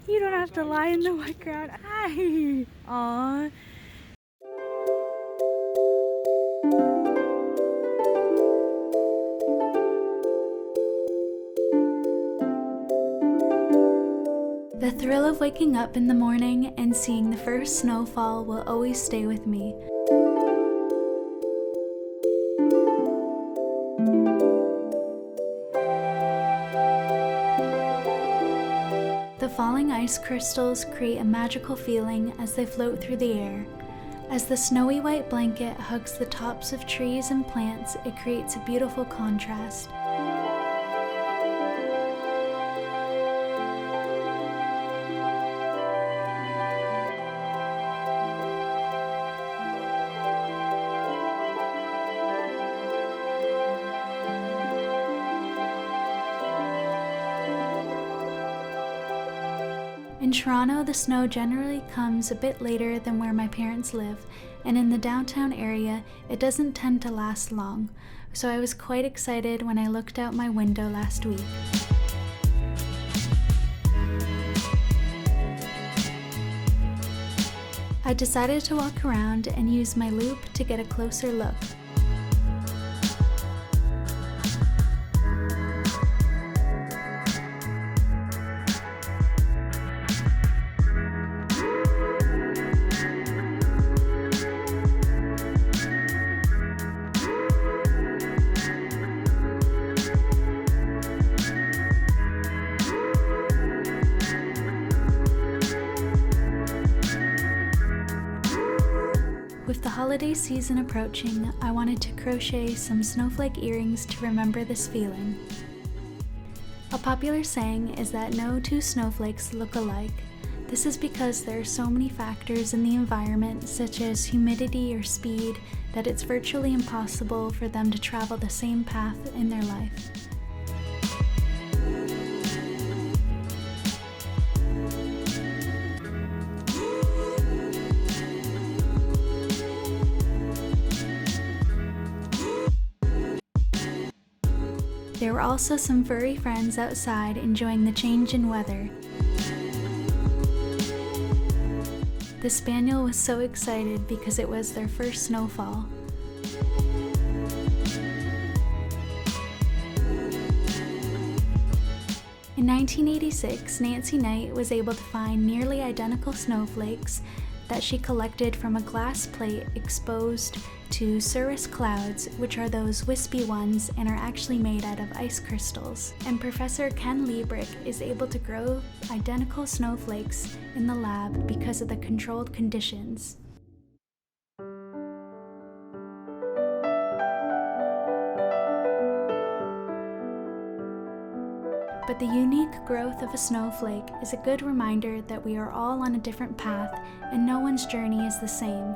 You don't have to lie in the wet ground. Hi. Aww. The thrill of waking up in the morning and seeing the first snowfall will always stay with me. The falling ice crystals create a magical feeling as they float through the air. As the snowy white blanket hugs the tops of trees and plants, it creates a beautiful contrast. In Toronto, the snow generally comes a bit later than where my parents live, and in the downtown area, it doesn't tend to last long, so I was quite excited when I looked out my window last week. I decided to walk around and use my loupe to get a closer look. With the holiday season approaching, I wanted to crochet some snowflake earrings to remember this feeling. A popular saying is that no two snowflakes look alike. This is because there are so many factors in the environment, such as humidity or speed, that it's virtually impossible for them to travel the same path in their life. There were also some furry friends outside enjoying the change in weather. The spaniel was so excited because it was their first snowfall. In 1986, Nancy Knight was able to find nearly identical snowflakes that she collected from a glass plate exposed to cirrus clouds, which are those wispy ones and are actually made out of ice crystals. And Professor Ken Liebrick is able to grow identical snowflakes in the lab because of the controlled conditions. But the unique growth of a snowflake is a good reminder that we are all on a different path and no one's journey is the same.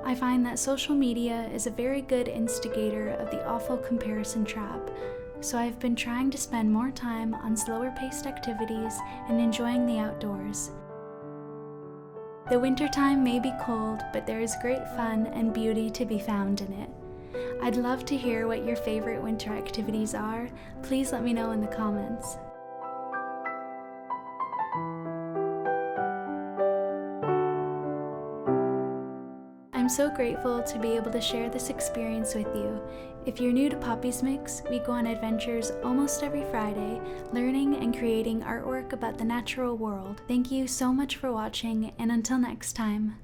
I find that social media is a very good instigator of the awful comparison trap, so I've been trying to spend more time on slower paced activities and enjoying the outdoors. The wintertime may be cold, but there is great fun and beauty to be found in it. I'd love to hear what your favorite winter activities are. Please let me know in the comments. I'm so grateful to be able to share this experience with you. If you're new to Poppy's Mix, we go on adventures almost every Friday, learning and creating artwork about the natural world. Thank you so much for watching, and until next time.